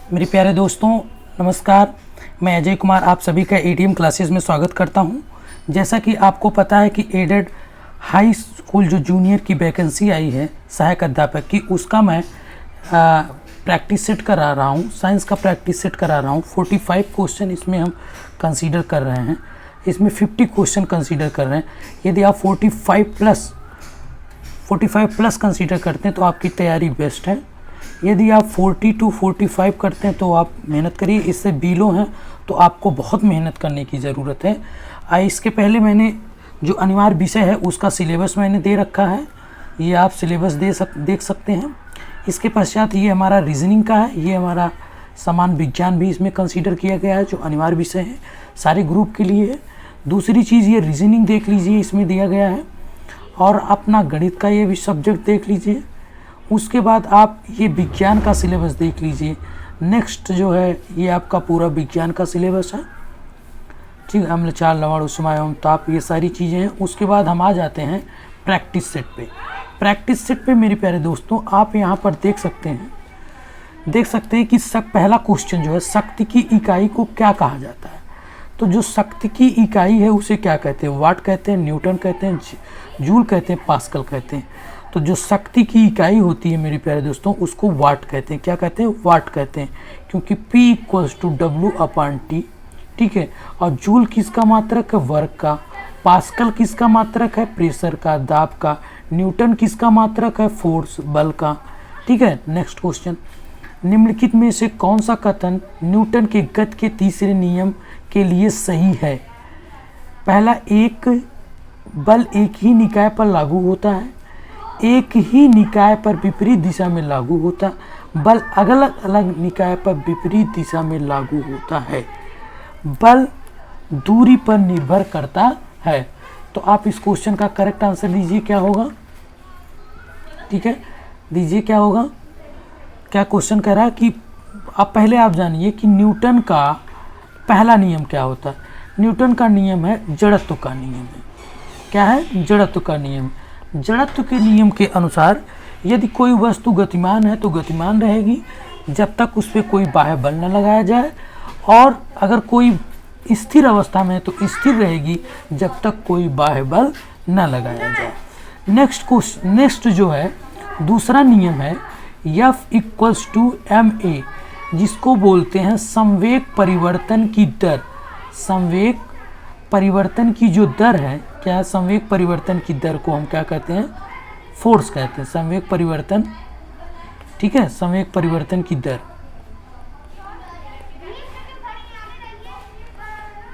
मेरे प्यारे दोस्तों नमस्कार। मैं अजय कुमार आप सभी का एटीएम क्लासेस में स्वागत करता हूं। जैसा कि आपको पता है कि एडेड हाई स्कूल जो जूनियर की वैकेंसी आई है सहायक अध्यापक की, उसका मैं प्रैक्टिस सेट करा रहा हूं। साइंस का प्रैक्टिस सेट करा रहा हूं। 45 क्वेश्चन इसमें हम कंसीडर कर रहे हैं। इसमें 50 क्वेश्चन कंसीडर कर रहे हैं। यदि आप 45 प्लस कंसीडर करते हैं तो आपकी तैयारी बेस्ट है। यदि आप 40 to 45 करते हैं तो आप मेहनत करिए। इससे बिलो हैं तो आपको बहुत मेहनत करने की ज़रूरत है। इसके पहले मैंने जो अनिवार्य विषय है उसका सिलेबस मैंने दे रखा है। ये आप सिलेबस देख सकते हैं। इसके पश्चात ये हमारा रीजनिंग का है। ये हमारा समान विज्ञान भी इसमें कंसीडर किया गया है जो अनिवार्य विषय है, सारे ग्रुप के लिए है। दूसरी चीज़ ये रीजनिंग देख लीजिए, इसमें दिया गया है। और अपना गणित का ये भी सब्जेक्ट देख लीजिए। उसके बाद आप ये विज्ञान का सिलेबस देख लीजिए। नेक्स्ट जो है ये आपका पूरा विज्ञान का सिलेबस है। ठीक है, अम्ल चाल लवण उष्मा एवं ताप, ये सारी चीज़ें हैं। उसके बाद हम आ जाते हैं प्रैक्टिस सेट पे। प्रैक्टिस सेट पे मेरे प्यारे दोस्तों आप यहाँ पर देख सकते हैं कि पहला क्वेश्चन जो है, शक्ति की इकाई को क्या कहा जाता है। तो जो शक्ति की इकाई है उसे क्या कहते हैं? वाट कहते हैं, न्यूटन कहते हैं, जूल कहते हैं, पास्कल कहते हैं। तो जो शक्ति की इकाई होती है मेरे प्यारे दोस्तों उसको वाट कहते हैं। क्या कहते हैं? वाट कहते हैं, क्योंकि P = W/T। ठीक है। और जूल किसका मात्रक है? वर्क का। पास्कल किसका मात्रक है? प्रेशर का, दाब का। न्यूटन किसका मात्रक है? फोर्स, बल का। ठीक है। नेक्स्ट क्वेश्चन, निम्नलिखित में से कौन सा कथन न्यूटन के गति के तीसरे नियम के लिए सही है? पहला, एक बल एक ही निकाय पर लागू होता है, एक ही निकाय पर विपरीत दिशा में लागू होता, बल अलग अलग निकाय पर विपरीत दिशा में लागू होता है, बल दूरी पर निर्भर करता है। तो आप इस क्वेश्चन का करेक्ट आंसर दीजिए, क्या होगा? ठीक है, दीजिए क्या होगा। क्या क्वेश्चन कह रहा है कि आप जानिए कि न्यूटन का पहला नियम क्या होता है। न्यूटन का नियम है जड़त्व का नियम है। क्या है? जड़त्व का नियम। जड़त्व के नियम के अनुसार यदि कोई वस्तु गतिमान है तो गतिमान रहेगी जब तक उस पर कोई बाह्य बल न लगाया जाए, और अगर कोई स्थिर अवस्था में है तो स्थिर रहेगी जब तक कोई बाह्य बल न लगाया जाए। नेक्स्ट जो है दूसरा नियम है F = ma, जिसको बोलते हैं संवेग परिवर्तन की दर। संवेग परिवर्तन की जो दर है, क्या है? संवेग परिवर्तन की दर को हम क्या कहते हैं? फोर्स कहते हैं। संवेग परिवर्तन, ठीक है, संवेग परिवर्तन की दर।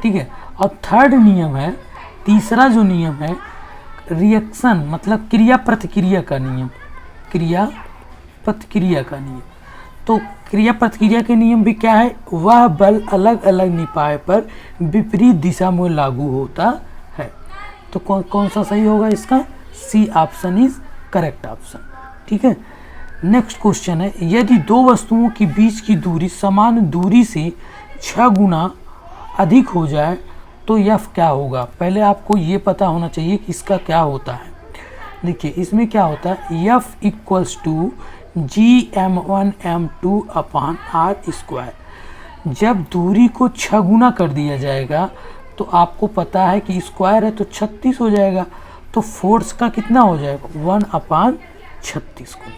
ठीक है। और थर्ड नियम है, तीसरा जो नियम है रिएक्शन मतलब क्रिया प्रतिक्रिया का नियम। क्रिया प्रतिक्रिया का नियम। तो क्रिया प्रतिक्रिया के नियम भी क्या है? वह बल अलग अलग निकाय पर विपरीत दिशा में लागू होता है। तो कौन सा सही होगा इसका? C option is correct option. ठीक है। नेक्स्ट क्वेश्चन है, यदि दो वस्तुओं के बीच की दूरी समान दूरी से 6 गुना अधिक हो जाए तो F क्या होगा? पहले आपको ये पता होना चाहिए कि इसका क्या होता है। देखिए इसमें क्या होता है, F = Gm1m2/r²। जब दूरी को 6 गुना कर दिया जाएगा तो आपको पता है कि स्क्वायर है तो 36 हो जाएगा, तो फोर्स का कितना हो जाएगा? 1/36 गुना।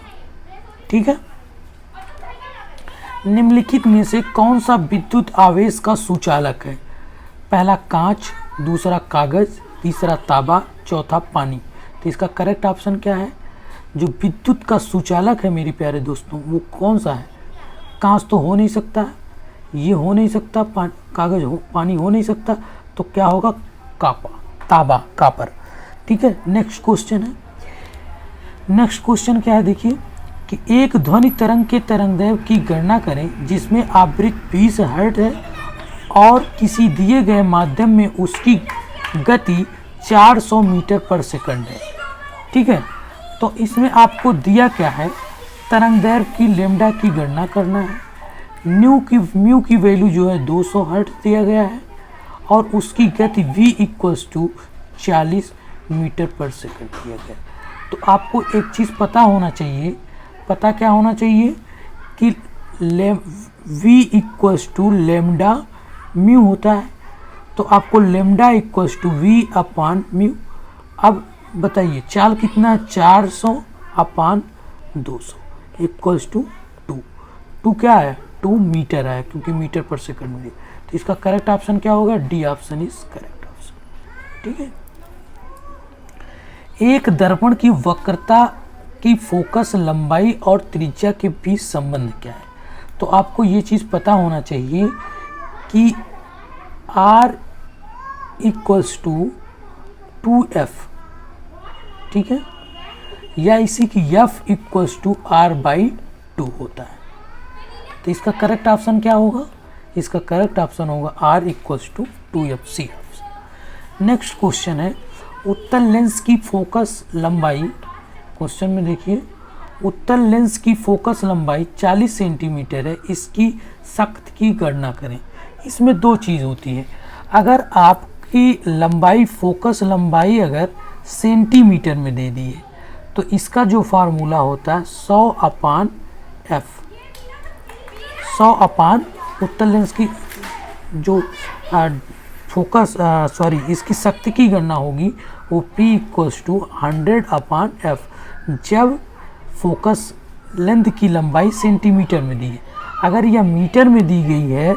ठीक है। निम्नलिखित में से कौन सा विद्युत आवेश का सुचालक है? पहला कांच, दूसरा कागज, तीसरा तांबा, चौथा पानी। तो इसका करेक्ट ऑप्शन क्या है? जो विद्युत का सुचालक है मेरे प्यारे दोस्तों वो कौन सा है? कांच तो हो नहीं सकता, ये हो नहीं सकता, कागज पानी हो नहीं सकता, तो क्या होगा? तांबा, कापर। ठीक है। नेक्स्ट क्वेश्चन क्या है? देखिए कि एक ध्वनि तरंग के तरंगदैर्घ्य की गणना करें जिसमें आवृत्ति 20 हर्ट्ज है और किसी दिए गए माध्यम में उसकी गति 400 मीटर/सेकंड है। ठीक है। तो इसमें आपको दिया क्या है? तरंगदैर्घ्य की लैम्डा की गणना करना है। म्यू की वैल्यू जो है 200 हर्ट्ज दिया गया है और उसकी गति v = 40 मीटर/सेकंड दिया गया। तो आपको एक चीज़ पता होना चाहिए। पता क्या होना चाहिए कि v equals to lambda mu होता है, तो आपको lambda equals to v upon mu. अब बताइए चाल कितना है, 400 अपान 200 इक्वल्स टू 2 क्या है, 2 मीटर है, क्योंकि मीटर पर सेकंड में। तो इसका करेक्ट ऑप्शन क्या होगा, D option is correct option. ठीक है। एक दर्पण की वक्रता की फोकस लंबाई और त्रिज्या के बीच संबंध क्या है। तो आपको ये चीज़ पता होना चाहिए कि R इक्वल्स टू 2F, ठीक है, या इसी की F इक्वल्स टू R/2 होता है। तो इसका करेक्ट ऑप्शन क्या होगा, इसका करेक्ट ऑप्शन होगा R equals to 2F, C option. Next question है, उत्तल लेंस की फोकस लंबाई, क्वेश्चन में देखिए, उत्तल लेंस की फोकस लंबाई 40 सेंटीमीटर है, इसकी सख्त की गणना करें। इसमें दो चीज़ होती है, अगर आपकी लंबाई फोकस लंबाई अगर सेंटीमीटर में दे दी है तो इसका जो फार्मूला होता है 100/f, 100 उत्तल लेंस की जो फोकस इसकी शक्ति की गणना होगी वो P इक्वल्स टू 100/f, जब फोकस लेंथ की लंबाई सेंटीमीटर में दी है। अगर यह मीटर में दी गई है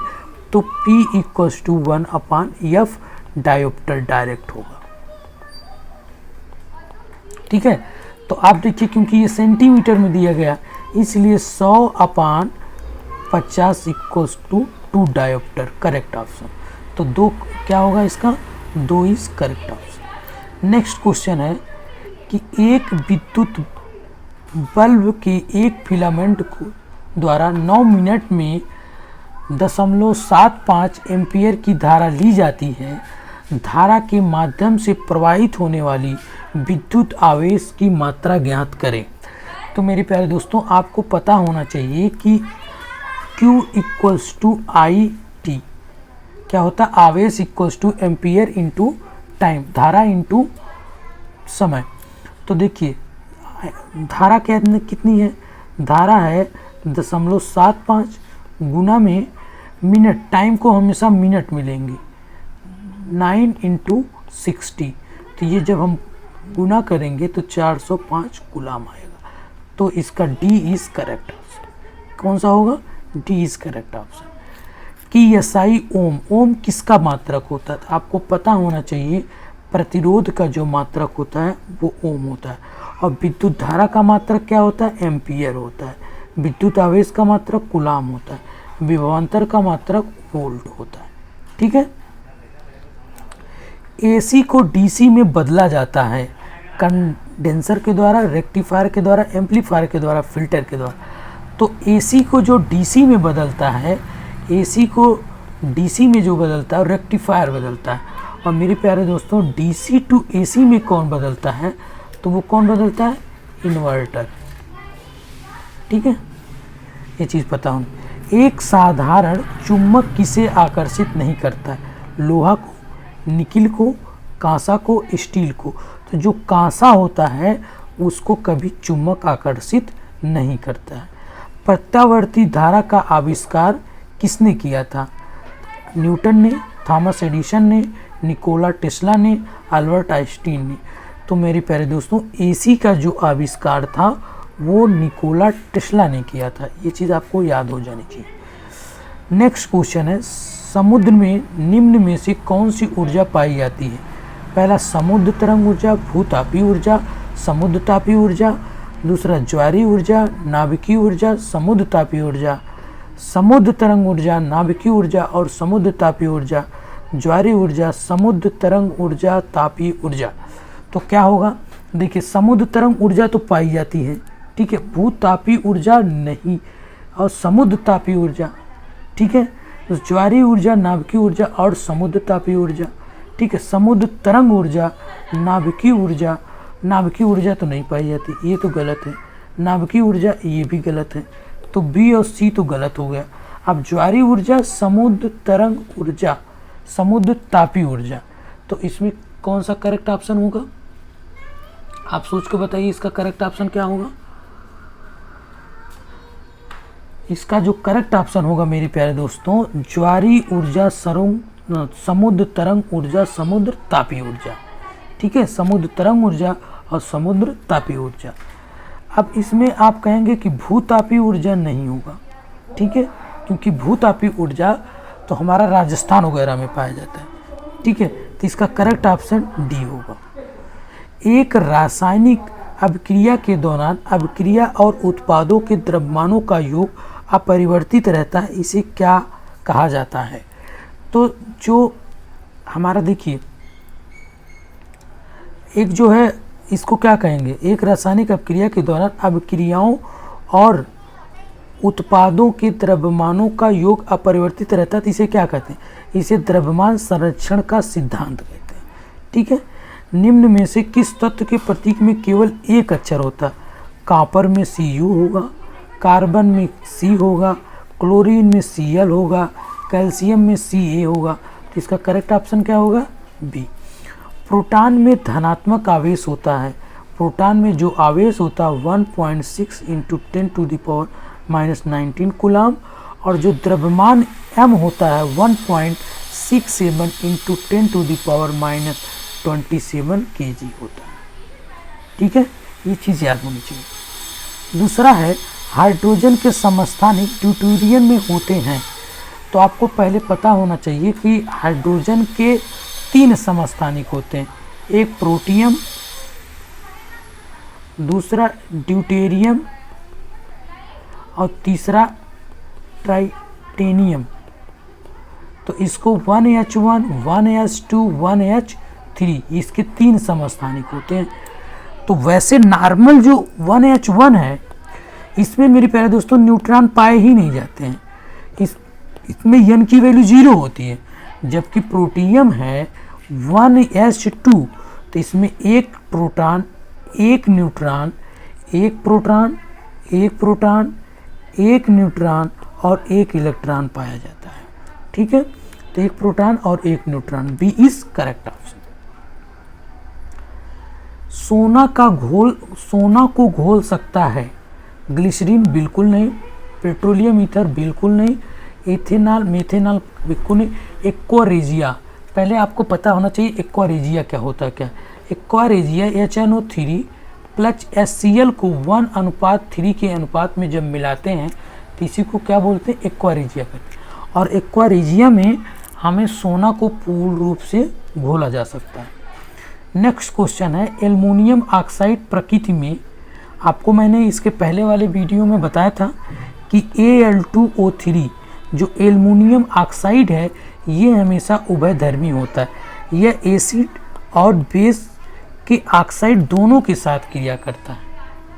तो P equals to 1/f dioptre direct होगा। ठीक है, तो आप देखिए क्योंकि ये सेंटीमीटर में दिया गया इसलिए 100/50 equals to 2 dioptre, correct option. तो 2 क्या होगा इसका, 2 is correct option. Next question है कि एक विद्युत बल्ब के एक फिलामेंट को द्वारा 9 मिनट में 0.75 एम्पियर की धारा ली जाती है। धारा के माध्यम से प्रवाहित होने वाली विद्युत आवेश की मात्रा ज्ञात करें। तो मेरे प्यारे दोस्तों, आपको पता होना चाहिए कि Q equals to I T क्या होता है, आवेश equals to ampere into time, धारा इंटू समय। तो देखिए धारा कितनी है, धारा है 0.75 गुना में मिनट, टाइम को हमेशा मिनट मिलेंगे, 9 × 60। तो ये जब हम गुना करेंगे तो 405 गुलाम आएगा। तो इसका डी इज करेक्ट ऑप्शन। कौन सा होगा, डी इज करेक्ट ऑप्शन। कि एसआई ओम, ओम किसका मात्रक होता है, आपको पता होना चाहिए प्रतिरोध का जो मात्रक होता है वो ओम होता है, और विद्युत धारा का मात्रक क्या होता है, एम्पियर होता है। विद्युत आवेश का मात्रक कूलाम होता है, विभवांतर का मात्रक वोल्ट होता है। ठीक है। एसी को डीसी में बदला जाता है कंडेंसर के द्वारा, रेक्टिफायर के द्वारा, एम्पलीफायर के द्वारा, फिल्टर के द्वारा। तो एसी को जो डीसी में बदलता है, एसी को डीसी में जो बदलता है रेक्टिफायर बदलता है। और मेरे प्यारे दोस्तों, डीसी टू एसी में कौन बदलता है, तो वो कौन बदलता है, इन्वर्टर। ठीक है, ये चीज़ पता होनी। एक साधारण चुंबक किसे आकर्षित नहीं करता है, लोहा को, निकिल को, कांसा को, स्टील को। तो जो कांसा होता है उसको कभी चुंबक आकर्षित नहीं करता है। प्रत्यावर्ती धारा का आविष्कार किसने किया था, न्यूटन ने, थॉमस एडिसन ने, निकोला टेस्ला ने, अल्बर्ट आइंस्टीन ने। तो मेरे प्यारे दोस्तों, एसी का जो आविष्कार था वो निकोला टेस्ला ने किया था। ये चीज़ आपको याद हो जानी चाहिए। नेक्स्ट क्वेश्चन है, समुद्र में निम्न में से कौन सी ऊर्जा पाई जाती है। पहला समुद्र तरंग ऊर्जा, भूतापीय ऊर्जा, समुद्र तापीय ऊर्जा। दूसरा ज्वारीय ऊर्जा, नाभिकीय ऊर्जा, समुद्र तापीय ऊर्जा। समुद्र तरंग ऊर्जा, नाभिकीय ऊर्जा और समुद्र तापीय ऊर्जा, ज्वारीय ऊर्जा, समुद्र तरंग ऊर्जा, तापीय ऊर्जा। तो क्या होगा, देखिए समुद्र तरंग ऊर्जा तो पाई जाती है, ठीक है, भूतापीय ऊर्जा नहीं, और समुद्र तापीय ऊर्जा, ठीक है, तो ज्वारीय ऊर्जा, नाभिकीय ऊर्जा और समुद्र तापीय ऊर्जा, ठीक है। समुद्र तरंग ऊर्जा, नाभिकीय ऊर्जा, नाभिकीय ऊर्जा तो नहीं पाई जाती, ये तो गलत है। नाभिकीय ऊर्जा, ये भी गलत है। तो बी और सी तो गलत हो गया। अब ज्वारीय ऊर्जा, समुद्र तरंग ऊर्जा, समुद्र तापीय ऊर्जा। तो इसमें कौन सा करेक्ट ऑप्शन होगा, आप सोच के बताइए इसका करेक्ट ऑप्शन क्या होगा। इसका जो करेक्ट ऑप्शन होगा मेरे प्यारे दोस्तों, ज्वारी ऊर्जा, समुद्र तरंग ऊर्जा, समुद्र तापीय ऊर्जा। ठीक है, समुद्र तरंग ऊर्जा और समुद्र तापीय ऊर्जा। अब इसमें आप कहेंगे कि भूतापीय ऊर्जा नहीं होगा, ठीक है, क्योंकि भूतापीय ऊर्जा तो हमारा राजस्थान वगैरह में पाया जाता है। ठीक है, तो इसका करेक्ट ऑप्शन डी होगा। एक रासायनिक अभिक्रिया के दौरान अभिक्रिया और उत्पादों के द्रव्यमानों का योग अपरिवर्तित रहता है, इसे क्या कहा जाता है? तो जो हमारा देखिए, एक जो है इसको क्या कहेंगे, एक रासायनिक अभिक्रिया के दौरान अभिक्रियाओं और उत्पादों के द्रव्यमानों का योग अपरिवर्तित रहता है, तो इसे क्या कहते हैं? इसे द्रव्यमान संरक्षण का सिद्धांत कहते हैं। ठीक है, निम्न में से किस तत्व के प्रतीक में केवल एक अक्षर होता है? कॉपर में Cu होगा, कार्बन में C होगा, क्लोरीन में Cl होगा, कैल्शियम में Ca होगा। तो इसका करेक्ट ऑप्शन क्या होगा? बी। प्रोटॉन में धनात्मक आवेश होता है। प्रोटॉन में जो आवेश होता है 1.6 × 10⁻⁻19 कूलाम, और जो द्रव्यमान m होता है 1.67 × 10⁻27 kg होता है। ठीक है, ये चीज़ याद होनी चाहिए। दूसरा है, हाइड्रोजन के समस्थानिक ड्यूटेरियम में होते हैं। तो आपको पहले पता होना चाहिए कि हाइड्रोजन के 3 समस्थानिक होते हैं, एक प्रोटियम, दूसरा ड्यूटेरियम और तीसरा ट्राइटेनियम। तो इसको 1H1, 1H2, 1H3, इसके 3 समस्थानिक होते हैं। तो वैसे नॉर्मल जो 1H1 है, इसमें मेरे प्यारे दोस्तों न्यूट्रॉन पाए ही नहीं जाते हैं, इसमें n की वैल्यू 0 होती है। जबकि प्रोटियम है 1H2, तो इसमें एक प्रोटॉन, एक न्यूट्रॉन, एक प्रोटॉन, एक प्रोटॉन, एक न्यूट्रॉन और एक इलेक्ट्रॉन पाया जाता है। ठीक है, तो एक प्रोटॉन और एक neutron, B is correct option. सोना को घोल सकता है ग्लिसरीन? बिल्कुल नहीं। Petroleum ether? बिल्कुल नहीं। Ethanol, methanol? बिल्कुल नहीं। एक्वारेजिया, पहले आपको पता होना चाहिए एक्वारेजिया क्या होता है। क्या एक्वारेजिया, HNO3 प्लस HCl को 1:3 के अनुपात में जब मिलाते हैं तो इसी को क्या बोलते हैं? एक्वारेजिया कहते हैं। और एक्वारेजिया में हमें सोना को पूर्ण रूप से घोला जा सकता है। नेक्स्ट क्वेश्चन है, एल्युमिनियम ऑक्साइड प्रकृति में, आपको मैंने इसके पहले वाले वीडियो में बताया था कि Al2O3 जो एल्युमिनियम ऑक्साइड है, ये हमेशा उभयधर्मी होता है। यह एसिड और बेस के ऑक्साइड दोनों के साथ क्रिया करता है।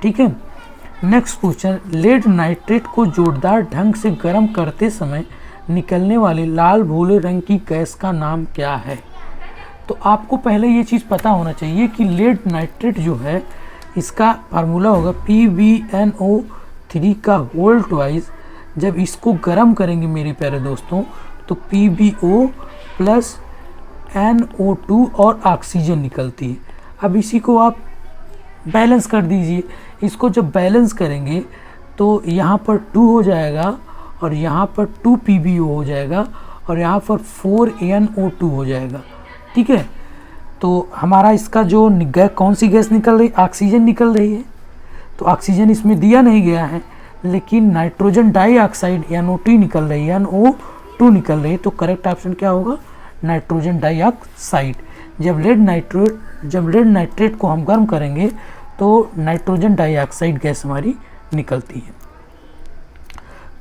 ठीक है, नेक्स्ट क्वेश्चन, लेड नाइट्रेट को जोरदार ढंग से गर्म करते समय निकलने वाले लाल भूरे रंग की गैस का नाम क्या है? तो आपको पहले ये चीज़ पता होना चाहिए कि लेड नाइट्रेट जो है, इसका फार्मूला होगा PbNO3 का होल ट्वाइस। जब इसको गर्म करेंगे मेरे प्यारे दोस्तों, तो PbO प्लस NO2 और ऑक्सीजन निकलती है। अब इसी को आप बैलेंस कर दीजिए। इसको जब बैलेंस करेंगे तो यहाँ पर 2 हो जाएगा और यहाँ पर 2 PbO हो जाएगा और यहाँ पर 4 NO2 हो जाएगा। ठीक है, तो हमारा इसका जो कौन सी गैस निकल रही? ऑक्सीजन निकल रही है। तो ऑक्सीजन इसमें दिया नहीं गया है, लेकिन नाइट्रोजन डाइऑक्साइड NO2 निकल रही है, NO2 निकल रही है। तो करेक्ट ऑप्शन क्या होगा? Nitrogen dioxide. जब लेड नाइट्रेट को हम गर्म करेंगे तो नाइट्रोजन डाइऑक्साइड गैस हमारी निकलती है।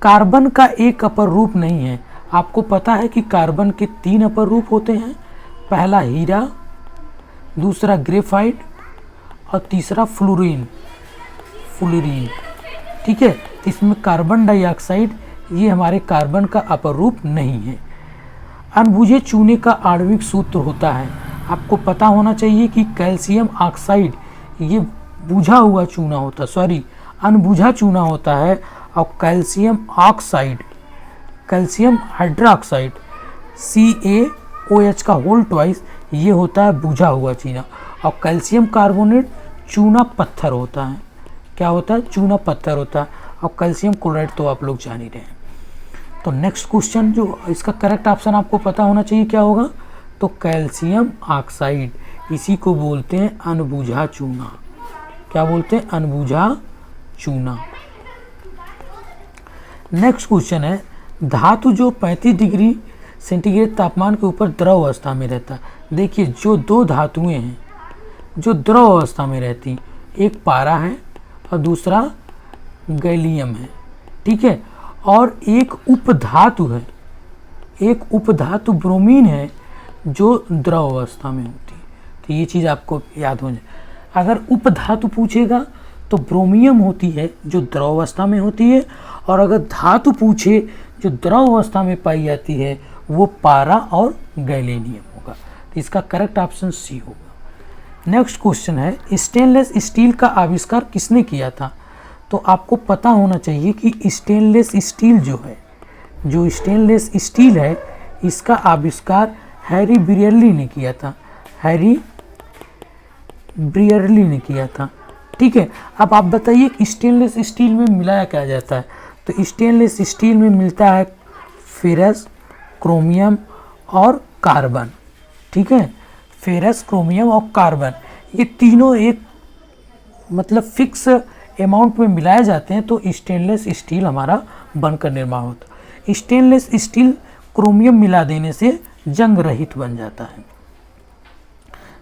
कार्बन का एक अपर रूप नहीं है। आपको पता है कि कार्बन के 3 अपर रूप होते हैं, पहला हीरा, दूसरा ग्रेफाइट और तीसरा फ्लोरीन। ठीक है, तो इसमें कार्बन डाइऑक्साइड ये हमारे कार्बन का अपर रूप नहीं है। अनबुझे चूने का आणविक सूत्र होता है। आपको पता होना चाहिए कि कैल्शियम ऑक्साइड ये बुझा हुआ चूना होता है, सॉरी अनबुझा चूना होता है, और calcium oxide, calcium hydroxide CaOH का होल ट्वाइस, ये होता है बुझा हुआ चूना। और कैल्शियम कार्बोनेट चूना पत्थर होता है। क्या होता है? चूना पत्थर होता है। और कैल्शियम क्लोराइड तो आप लोग जान ही रहे हैं। तो नेक्स्ट क्वेश्चन जो इसका करेक्ट ऑप्शन आपको पता होना चाहिए क्या होगा, तो कैल्शियम ऑक्साइड, इसी को बोलते हैं अनबुझा चूना। क्या बोलते हैं? अनबुझा चूना। नेक्स्ट क्वेश्चन है, धातु जो 35 डिग्री सेंटीग्रेड तापमान के ऊपर द्रव अवस्था में रहता है। देखिए जो दो धातुएं हैं जो द्रव अवस्था में रहती, एक पारा है और दूसरा गैलियम है, ठीक है, और एक उपधातु है, एक उपधातु ब्रोमीन है जो द्रव अवस्था में होती है। तो ये चीज़ आपको याद हो जाए। अगर उपधातु पूछेगा तो ब्रोमियम होती है जो द्रव अवस्था में होती है, और अगर धातु पूछे जो द्रव अवस्था में पाई जाती है वो पारा और गैलेनियम होगा। तो इसका करेक्ट ऑप्शन सी होगा। नेक्स्ट क्वेश्चन है, स्टेनलेस स्टील का आविष्कार किसने किया था? तो आपको पता होना चाहिए कि स्टेनलेस स्टील जो है, जो स्टेनलेस स्टील है, इसका आविष्कार हैरी ब्रियरली ने किया था। हैरी ब्रियरली ने किया था, ठीक है। अब आप बताइए कि स्टेनलेस स्टील में मिलाया क्या जाता है? तो स्टेनलेस स्टील में मिलता है फेरस, क्रोमियम और कार्बन, ठीक है। फेरस, क्रोमियम और कार्बन, ये तीनों एक मतलब फिक्स अमाउंट में मिलाए जाते हैं तो स्टेनलेस स्टील हमारा बनकर निर्माण होता है। स्टेनलेस स्टील क्रोमियम मिला देने से जंग रहित बन जाता है।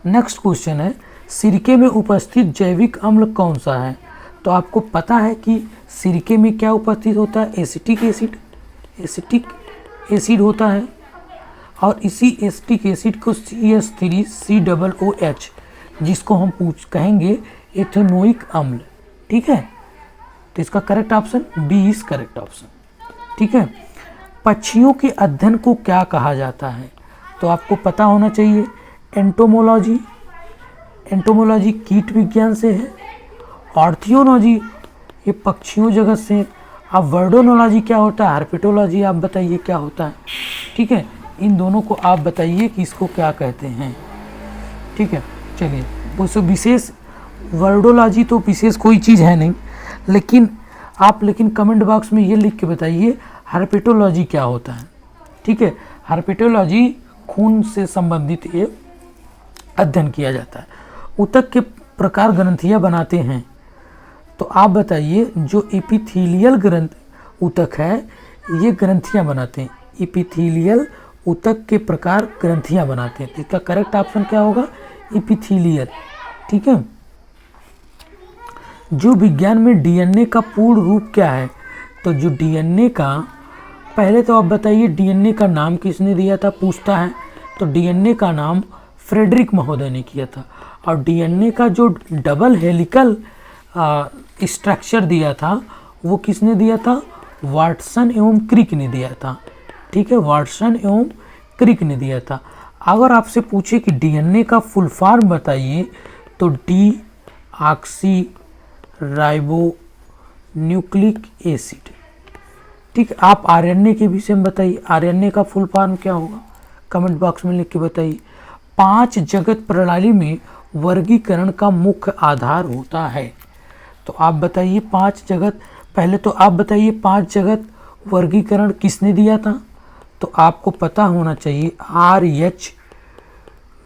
नेक्स्ट क्वेश्चन है, सिरके में उपस्थित जैविक अम्ल कौन सा है? तो आपको पता है कि सिरके में क्या उपस्थित होता है? एसिटिक एसिड, एसिटिक एसिड होता है, और इसी एसिटिक एसिड को CH3COOH, जिसको हम कहेंगे एथेनोइक अम्ल, ठीक है। तो इसका correct option B is correct option, ठीक है। पक्षियों के अध्ययन को क्या कहा जाता है? तो आपको पता होना चाहिए, एंटोमोलॉजी, एंटोमोलॉजी कीट विज्ञान से है, ऑर्थियोलॉजी ये पक्षियों जगत से। अब वर्डोनोलॉजी क्या होता है? हार्पेटोलॉजी आप बताइए क्या होता है, ठीक है। इन दोनों को आप बताइए कि इसको क्या कहते हैं, ठीक है। चलिए, उस विशेष वर्डोलॉजी तो विशेष कोई चीज़ है नहीं, लेकिन आप कमेंट बॉक्स में ये लिख के बताइए हार्पेटोलॉजी क्या होता है, ठीक है। हार्पेटोलॉजी खून से संबंधित ये अध्ययन किया जाता है। ऊतक के प्रकार ग्रंथियाँ बनाते हैं, तो आप बताइए जो एपिथेलियल ग्रंथ ऊतक है ये ग्रंथियाँ बनाते हैं। एपिथेलियल ऊतक के प्रकार ग्रंथियाँ बनाते हैं, तो इसका करेक्ट ऑप्शन क्या होगा? एपिथेलियल, ठीक है। जो विज्ञान में डीएनए का पूर्ण रूप क्या है? तो जो डीएनए का, पहले तो आप बताइए डीएनए का नाम किसने दिया था, पूछता है। तो डीएनए का नाम फ्रेडरिक महोदय ने किया था, और डीएनए का जो डबल हेलिकल स्ट्रक्चर दिया था वो किसने दिया था? वाटसन एवं क्रिक ने दिया था, ठीक है। वाटसन एवं क्रिक ने दिया था। अगर आपसे पूछे कि डीएनए का फुल फॉर्म बताइए, तो D oxy ribo nucleic acid, ठीक। आप आरएनए के विषय में बताइए, आरएनए का फुल फॉर्म क्या होगा? कमेंट बॉक्स में लिख के बताइए। 5 जगत प्रणाली में वर्गीकरण का मुख्य आधार होता है, तो आप बताइए 5 जगत, पहले तो आप बताइए 5 जगत वर्गीकरण किसने दिया था? तो आपको पता होना चाहिए R.H.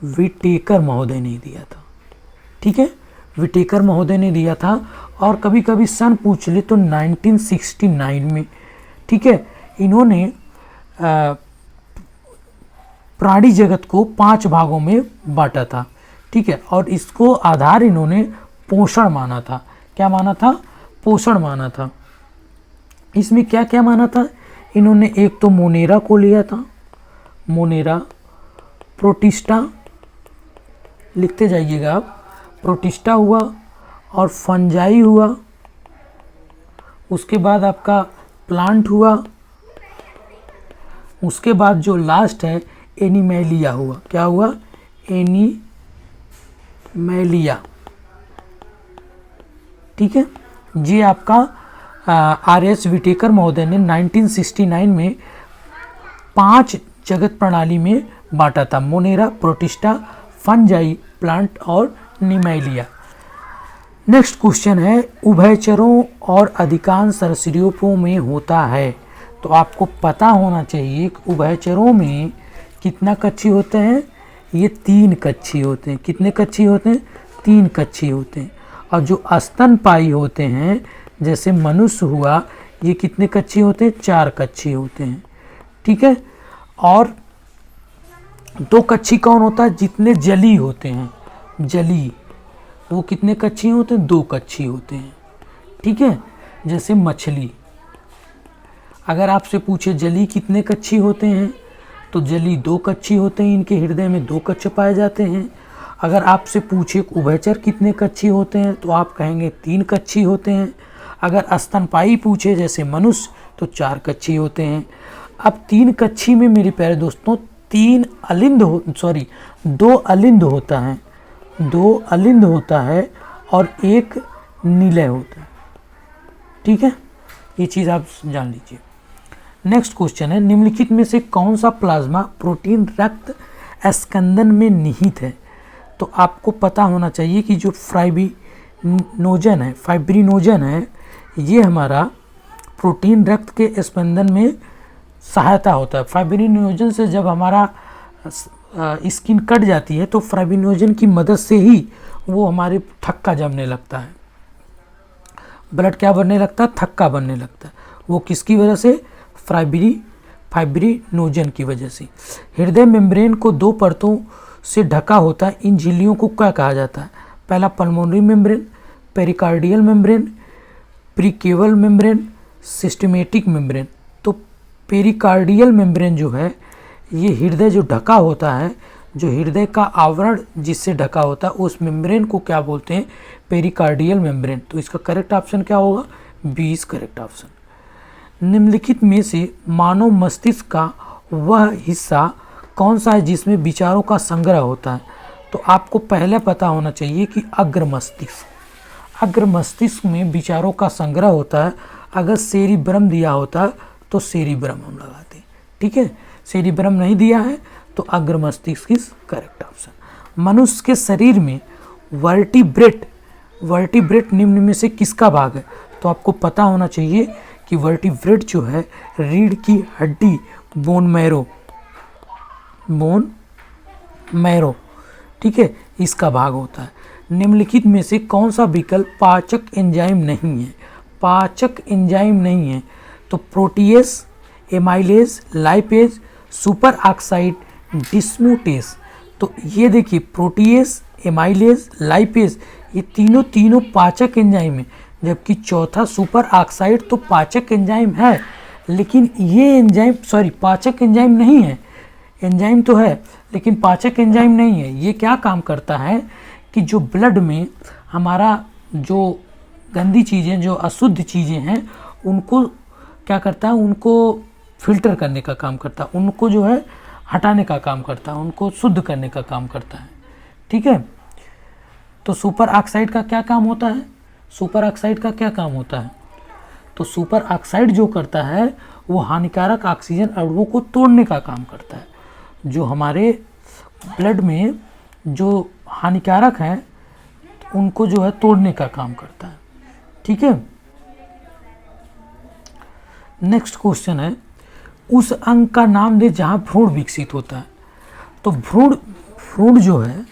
विटेकर महोदय ने दिया था, ठीक है। विटेकर महोदय ने दिया था, और कभी कभी सन पूछ ले तो 1969 में, ठीक है। इन्होंने प्राणी जगत को 5 भागों में बांटा था, ठीक है, और इसको आधार इन्होंने पोषण माना था। क्या माना था? पोषण माना था। इसमें क्या क्या माना था इन्होंने? एक तो मोनेरा को लिया था, मोनेरा, प्रोटिस्टा, लिखते जाइएगा आप, प्रोटिस्टा हुआ, और फंजाई हुआ, उसके बाद आपका प्लांट हुआ, उसके बाद जो लास्ट है एनिमेलिया हुआ। क्या हुआ? एनिमेलिया, ठीक है। ये आपका R.H. विटेकर महोदय ने 1969 में 5 जगत प्रणाली में बांटा था, मोनेरा, प्रोटिस्टा, फंजाई, प्लांट और निमेलिया। नेक्स्ट क्वेश्चन है, उभयचरों और अधिकांश सरीसृपों में होता है। तो आपको पता होना चाहिए कि उभयचरों में कितना कच्छी होते हैं, ये 3 कच्छी होते हैं। कितने कच्छी होते हैं? 3 कच्छी होते हैं। और जो स्तनपायी होते हैं जैसे मनुष्य हुआ, ये कितने कच्छी होते हैं? 4 कच्छी होते हैं। ठीक है। और 2 कच्छी कौन होता है? जितने जली होते हैं, जली, वो कितने कच्छी होते हैं? 2 कच्छी होते हैं। ठीक है। जैसे मछली, अगर आपसे पूछे जली कितने कच्छी होते हैं, तो जली 2 कच्छी होते हैं, इनके हृदय में 2 कच्छ पाए जाते हैं। अगर आपसे पूछे उभयचर कितने कच्छी होते हैं, तो आप कहेंगे 3 कच्छी होते हैं। अगर स्तनपायी पूछे जैसे मनुष्य, तो 4 कच्छी होते हैं। अब 3 कच्छी में मेरे प्यारे दोस्तों 2 अलिंद होता है, 2 अलिंद होता है और 1 निलय होता है। ठीक है, ये चीज़ आप जान लीजिए। नेक्स्ट क्वेश्चन है, निम्नलिखित में से कौन सा प्लाज्मा प्रोटीन रक्त स्कंदन में निहित है? तो आपको पता होना चाहिए कि जो फाइब्रिनोजन है, ये हमारा प्रोटीन रक्त के स्पंदन में सहायता होता है। फाइब्रिनोजन से जब हमारा स्किन कट जाती है, तो फाइब्रिनोजन की मदद से ही वो हमारे थक्का जमने लगता है, ब्लड क्या बनने लगता है? थक्का बनने लगता है। वो किसकी वजह से? फाइब्रिनोजन की वजह से। हृदय मेम्ब्रेन को 2 परतों से ढका होता है। इन झिल्लियों को क्या कहा जाता है? पहला pulmonary membrane, pericardial membrane, precaval membrane, systematic membrane. तो पेरिकार्डियल मेम्ब्रेन जो है, ये हृदय जो ढका होता है, जो हृदय का आवरण जिससे ढका होता है, उस मेम्ब्रेन को क्या बोलते हैं? Pericardial membrane. तो इसका करेक्ट ऑप्शन क्या होगा? 20 करेक्ट ऑप्शन। निम्नलिखित में से मानव मस्तिष्क का वह हिस्सा कौन सा है जिसमें विचारों का संग्रह होता है? तो आपको पहले पता होना चाहिए कि अग्र मस्तिष्क में विचारों का संग्रह होता है। अगर सेरिब्रम दिया होता तो सेरिब्रम हम लगाते। ठीक है, सेरिब्रम नहीं दिया है तो अग्र मस्तिष्क इज करेक्ट ऑप्शन। मनुष्य के शरीर में वर्टिब्रेट निम्न में से किसका भाग है? तो आपको पता होना चाहिए कि वर्टिब्रेट जो है रीढ़ की हड्डी, बोन मैरो, ठीक है, इसका भाग होता है। निम्नलिखित में से कौन सा विकल्प पाचक एंजाइम नहीं है? पाचक एंजाइम नहीं है तो protease, amylase, lipase, superoxide dismutase. तो ये देखिए, प्रोटीएस, एमाइलेज, लाइपेज, ये तीनों पाचक एंजाइम है, जबकि चौथा सुपर ऑक्साइड तो पाचक एंजाइम है, लेकिन ये एंजाइम पाचक एंजाइम नहीं है। एंजाइम तो है लेकिन पाचक एंजाइम नहीं है। ये क्या काम करता है कि जो ब्लड में हमारा जो गंदी चीज़ें, जो अशुद्ध चीज़ें हैं, उनको क्या करता है? उनको फिल्टर करने का काम करता है, उनको जो है हटाने का काम करता है, उनको शुद्ध करने का काम करता है। ठीक है, तो सुपर ऑक्साइड का क्या काम होता है? सुपर ऑक्साइड का क्या काम होता है? तो सुपर ऑक्साइड जो करता है वो हानिकारक ऑक्सीजन अणुओं को तोड़ने का काम करता है। जो हमारे ब्लड में जो हानिकारक हैं उनको जो है तोड़ने का काम करता है। ठीक है, नेक्स्ट क्वेश्चन है, उस अंग का नाम दे जहां भ्रूण विकसित होता है। तो भ्रूण जो है,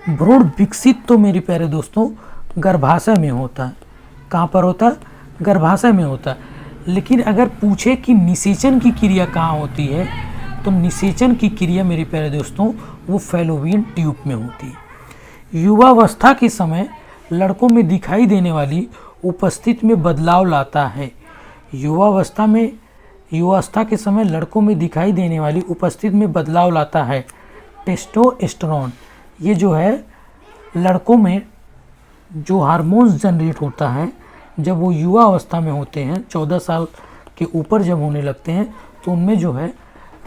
भ्रूण विकसित तो मेरे प्यारे दोस्तों गर्भाशय में होता है। कहाँ पर होता है? गर्भाशय में होता है। लेकिन अगर पूछे कि निषेचन की क्रिया कहाँ होती है, तो निषेचन की क्रिया मेरे प्यारे दोस्तों वो फैलोपियन ट्यूब में होती है। युवावस्था के समय लड़कों में दिखाई देने वाली उपस्थिति में बदलाव लाता है। युवावस्था के समय लड़कों में दिखाई देने वाली उपस्थिति में बदलाव लाता है टेस्टोस्टेरोन। ये जो है लड़कों में जो हार्मोन्स जनरेट होता है जब वो युवा अवस्था में होते हैं, 14 साल के ऊपर जब होने लगते हैं, तो उनमें जो है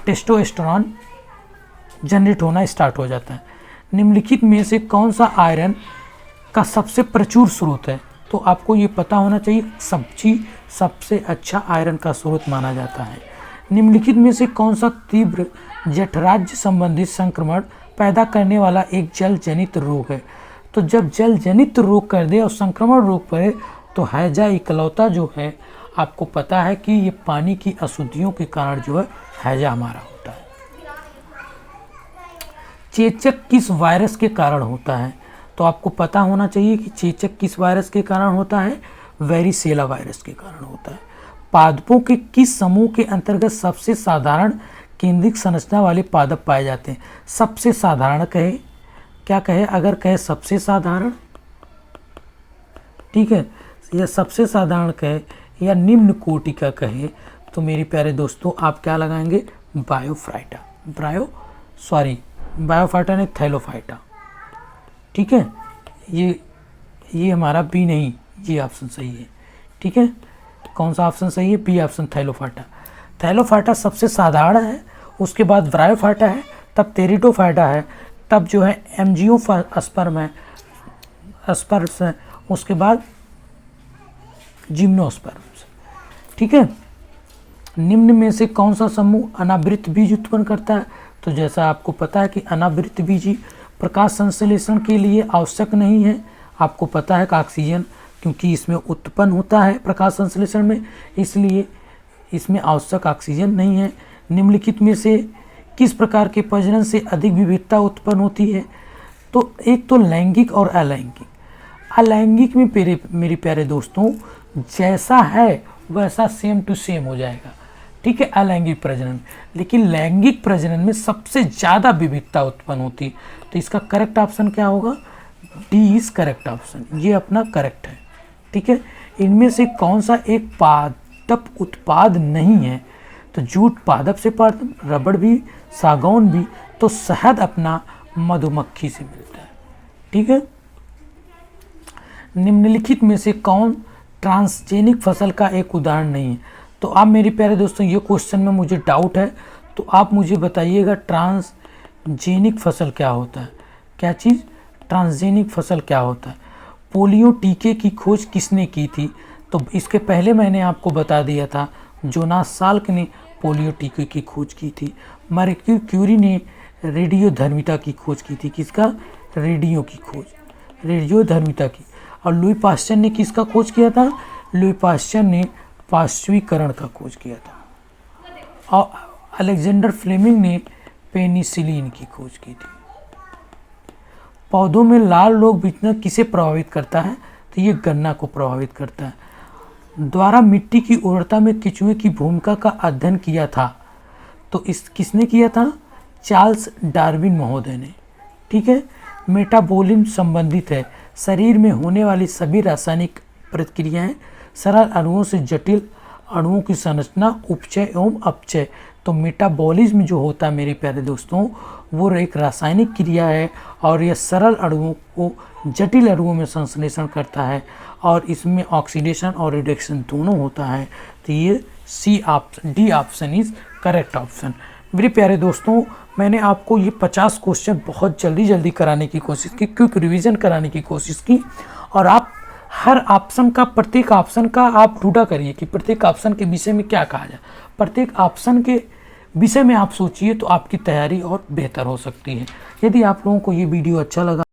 टेस्टोस्टेरोन जनरेट होना स्टार्ट हो जाता है। निम्नलिखित में से कौन सा आयरन का सबसे प्रचुर स्रोत है? तो आपको ये पता होना चाहिए, सब्जी सबसे अच्छा आयरन का स्रोत माना जाता है। निम्नलिखित में से कौन सा तीव्र जठराज्य संबंधित संक्रमण पैदा करने वाला एक जल जनित रोग है? तो जब जल जनित रोग कर दे और संक्रमण रोग पड़े तो हैजा इकलौता जो है, आपको पता है कि ये पानी की अशुद्धियों के कारण जो है हैजा हमारा होता है। चेचक किस वायरस के कारण होता है? तो आपको पता होना चाहिए कि चेचक किस वायरस के कारण होता है? वेरिसेला वायरस के कारण होता है। पादपों के किस समूह के अंतर्गत सबसे साधारण केंद्रिक संरचना वाले पादप पाए जाते हैं? सबसे साधारण कहे, क्या कहे? अगर कहे सबसे साधारण, ठीक है, या सबसे साधारण कहे या निम्न कोटि का कहे, तो मेरे प्यारे दोस्तों आप क्या लगाएंगे? बायोफाइटा, बायोफाइटा नहीं, थैलोफाइटा। ठीक है, ये हमारा बी नहीं, ये ऑप्शन सही है। ठीक है, कौन सा ऑप्शन सही है? B option, Thallophyta. थैलोफाइटा सबसे साधारण है, उसके बाद ब्रायोफाइटा है, तब टेरिडोफाइटा है, तब जो है एंजियोस्पर्म है, स्पर्म्स है, उसके बाद जिम्नोस्पर्म्स। ठीक है, निम्न में से कौन सा समूह अनावृत बीज उत्पन्न करता है? तो जैसा आपको पता है कि अनावृत बीज प्रकाश संश्लेषण के लिए आवश्यक नहीं है। आपको पता है कि ऑक्सीजन, क्योंकि इसमें उत्पन्न होता है प्रकाश संश्लेषण में, इसलिए इसमें आवश्यक ऑक्सीजन नहीं है। निम्नलिखित में से किस प्रकार के प्रजनन से अधिक विविधता उत्पन्न होती है? तो एक तो लैंगिक और अलैंगिक। अलैंगिक में मेरे प्यारे दोस्तों जैसा है वैसा सेम टू सेम हो जाएगा। ठीक है, अलैंगिक प्रजनन। लेकिन लैंगिक प्रजनन में सबसे ज़्यादा विविधता उत्पन्न होती है। तो इसका करेक्ट ऑप्शन क्या होगा? डी इज करेक्ट ऑप्शन, ये अपना करेक्ट है। ठीक है, इनमें से कौन सा एक पादप उत्पाद नहीं है? तो जूट पादप से पादप, रबड़ भी, सागौन भी, तो शहद अपना मधुमक्खी से मिलता है। ठीक है, निम्नलिखित में से कौन ट्रांसजेनिक फसल का एक उदाहरण नहीं है? तो आप मेरे प्यारे दोस्तों ये क्वेश्चन में मुझे डाउट है, तो आप मुझे बताइएगा ट्रांसजेनिक फसल क्या होता है? क्या चीज़? ट्रांसजेनिक फसल क्या होता है? पोलियो टीके की खोज किसने की थी? तो इसके पहले मैंने आपको बता दिया था, जोनास साल्क ने पोलियो टीके की खोज की थी। मैरी क्यूरी ने रेडियोधर्मिता की खोज की थी। किसका? रेडियो की खोज, रेडियोधर्मिता की। और लुई पास्चर ने किसका खोज किया था? लुई पास्चर ने पाश्चुरीकरण का खोज किया था। और अलेक्जेंडर फ्लेमिंग ने पेनिसिलिन की खोज की थी। पौधों में लाल रोग बिछना किसे प्रभावित करता है? तो ये गन्ना को प्रभावित करता है। द्वारा मिट्टी की उर्वरता में केंचुए की भूमिका का अध्ययन किया था, तो इस किसने किया था? चार्ल्स डार्विन महोदय ने। ठीक है, मेटाबॉलिज्म संबंधित है। शरीर में होने वाली सभी रासायनिक प्रतिक्रियाएं सरल अणुओं से जटिल अणुओं की संरचना, उपचय एवं अपचय। तो मेटाबॉलिज्म जो होता है मेरे प्यारे दोस्तों, वो एक रासायनिक क्रिया है और यह सरल अणुओं को जटिल अणुओं में संश्लेषण करता है, और इसमें ऑक्सीडेशन और रिडक्शन दोनों होता है। तो ये D option is correct option. मेरे प्यारे दोस्तों, मैंने आपको ये 50 क्वेश्चन बहुत जल्दी कराने की कोशिश की, क्विक रिवीजन कराने की कोशिश की, और आप हर ऑप्शन का, प्रत्येक ऑप्शन का आप ढूंढा करिए कि प्रत्येक ऑप्शन के विषय में क्या कहा जाए। प्रत्येक ऑप्शन के विषय में आप सोचिए, तो आपकी तैयारी और बेहतर हो सकती है। यदि आप लोगों को ये वीडियो अच्छा लगा